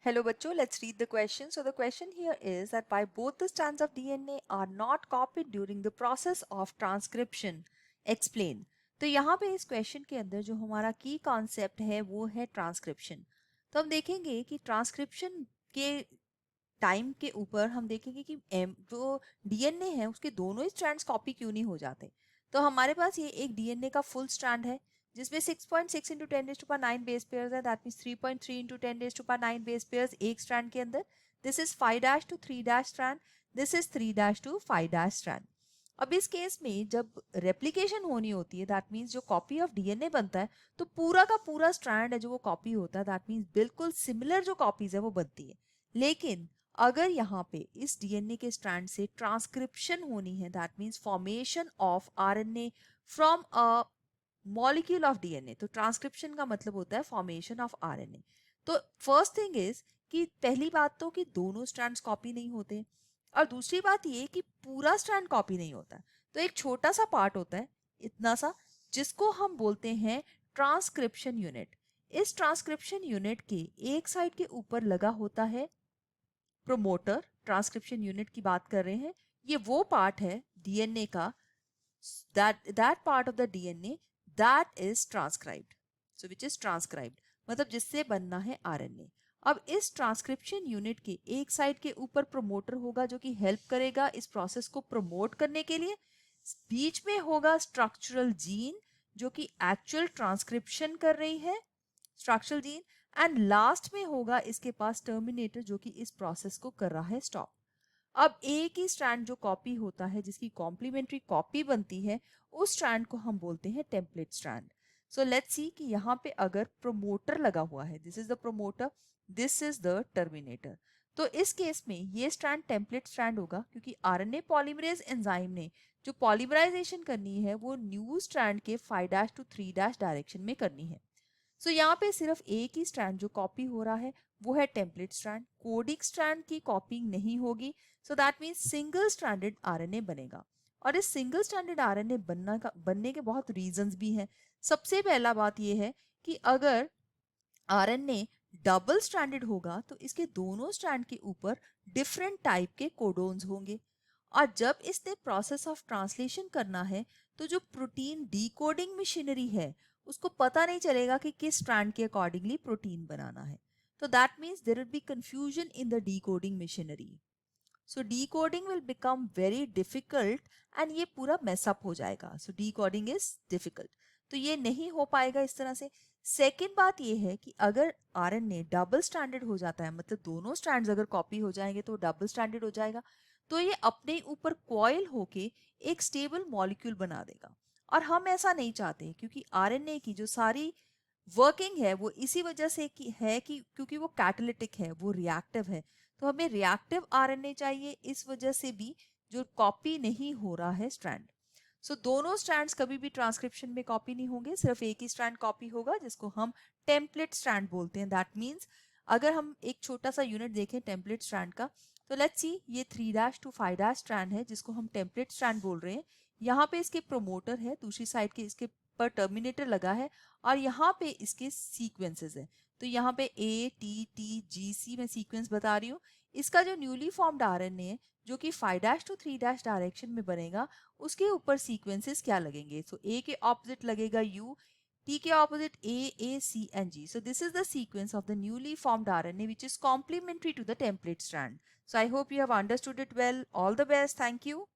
Hello बच्चों, let's read the question. So the question here is that why both the strands of DNA are not copied during the process of transcription. Explain. तो यहाँ पे इस question के अंदर जो हमारा की कॉन्सेप्ट है वो है ट्रांसक्रिप्शन. तो हम देखेंगे कि ट्रांसक्रिप्शन के टाइम के ऊपर हम देखेंगे कि जो डीएनए है उसके दोनों ही स्ट्रैंड्स कॉपी क्यों नहीं हो जाते. तो हमारे पास ये एक डीएनए का फुल स्ट्रैंड है जिसमें 6.6 इंटू 10⁻⁹ बेस पेयर्स है. That means 3.3 into 10⁻⁹ base pairs एक स्ट्रैंड के अंदर. This is 5' to 3' strand. This is 3' to 5' strand. अब इस केस में जब रेप्लिकेशन होनी होती है दैट मीन्स जो कॉपी ऑफ डीएनए बनता है तो पूरा का पूरा स्ट्रैंड है जो वो कॉपी होता है दैट मीन्स बिल्कुल सिमिलर जो कॉपीज है वो बनती है. लेकिन अगर यहाँ पे इस डीएनए के स्ट्रैंड से ट्रांसक्रिप्शन होनी है that means formation of RNA from a molecule of DNA. तो ट्रांसक्रिप्शन का मतलब होता है फॉर्मेशन ऑफ आरएनए. तो फर्स्ट थिंग इज कि पहली बात तो कि दोनों स्ट्रैंड्स कॉपी नहीं होते और दूसरी बात ये कि पूरा स्ट्रैंड कॉपी नहीं होता. तो एक छोटा सा पार्ट होता है इतना सा जिसको हम बोलते हैं ट्रांसक्रिप्शन यूनिट. इस ट्रांसक्रिप्शन यूनिट के एक साइड के ऊपर लगा होता है प्रोमोटर. ट्रांसक्रिप्शन यूनिट की बात कर रहे हैं. ये वो पार्ट है डीएनए का that part of the DNA that is transcribed. So which is transcribed मतलब जिससे बनना है आरएनए. अब इस ट्रांसक्रिप्शन यूनिट के एक साइड के ऊपर प्रोमोटर होगा जो कि हेल्प करेगा इस प्रोसेस को प्रमोट करने के लिए. बीच में होगा स्ट्रक्चरल जीन जो कि एक्चुअल ट्रांसक्रिप्शन कर रही है स्ट्रक्चरल जीन. एंड लास्ट में होगा इसके पास टर्मिनेटर जो कि इस प्रोसेस को कर रहा है स्टॉप. अब एक ही स्ट्रैंड जो कॉपी होता है जिसकी कॉम्प्लीमेंट्री कॉपी बनती है उस स्ट्रैंड को हम बोलते हैं template strand. So let's see कि यहाँ पे अगर प्रोमोटर लगा हुआ है this is the promoter this is the terminator. तो इस केस में ये स्ट्रैंड टेम्पलेट स्ट्रैंड होगा क्योंकि आरएनए पॉलीमरेज एंजाइम ने जो पॉलीमराइजेशन करनी है वो न्यू स्ट्रैंड के 5' टू 3' डायरेक्शन में करनी है. सो यहाँ पे सिर्फ एक ही स्ट्रैंड जो कॉपी हो रहा है वो है टेम्पलेट स्ट्रैंड. कोडिंग स्ट्रैंड की कॉपिंग नहीं होगी. So that means single stranded RNA बनेगा. और इस सिंगल स्ट्रैंडेड आरएनए बनने के बहुत रीजंस भी हैं. सबसे पहला बात ये है कि अगर आरएनए डबल स्ट्रैंडेड होगा तो इसके दोनों स्ट्रैंड के ऊपर डिफरेंट टाइप के कोडोन्स होंगे. और जब इसने प्रोसेस ऑफ ट्रांसलेशन करना है तो जो प्रोटीन डीकोडिंग मशीनरी है उसको पता नहीं चलेगा कि किस स्ट्रैंड के अकॉर्डिंगली प्रोटीन बनाना है. तो that means there will be confusion in the decoding machinery. So decoding will become very difficult and ये पूरा मेसअप हो जाएगा. So decoding is difficult. तो ये नहीं हो पाएगा इस तरह से. सेकेंड बात ये है कि अगर आरएनए डबल स्ट्रैंडेड हो जाता है मतलब दोनों स्ट्रैंड्स अगर कॉपी हो जाएंगे तो डबल स्ट्रैंडेड हो जाएगा. तो ये अपने ऊपर कॉइल होके एक स्टेबल मॉलिक्यूल बना देगा. और हम ऐसा नहीं चाहते क्योंकि आरएनए की जो सारी वर्किंग है वो इसी वजह से कि क्योंकि वो कैटालिटिक है वो रिएक्टिव है. तो हमें रिएक्टिव आरएनए चाहिए इस वजह से भी जो कॉपी नहीं हो रहा है स्ट्रैंड. सो दोनों स्ट्रैंड्स कभी भी ट्रांसक्रिप्शन में कॉपी नहीं होंगे. सिर्फ एक ही स्ट्रैंड कॉपी होगा जिसको हम टेम्पलेट स्ट्रैंड बोलते हैं. दैट मीन्स अगर हम एक छोटा सा यूनिट देखें टेम्पलेट स्ट्रैंड का तो लेट्स सी ये 3' टू 5' स्ट्रैंड है जिसको हम टेम्पलेट स्ट्रैंड बोल रहे हैं. यहाँ पे इसके प्रोमोटर है दूसरी साइड के इसके पर टर्मिनेटर लगा है और यहाँ पे इसके सीक्वेंसेस है. तो यहाँ पे ATTGC में सीक्वेंस बता रही हूँ. इसका जो न्यूली फॉर्म्ड आरएनए है जो कि 5' टू 3' डायरेक्शन में बनेगा उसके ऊपर सीक्वेंसेस क्या लगेंगे. सो A के ऑपोजिट लगेगा U, T के opposite A, C and G. So this is the sequence of the newly formed RNA which is complementary to the template strand. So I hope you have understood it well. All the best. Thank you.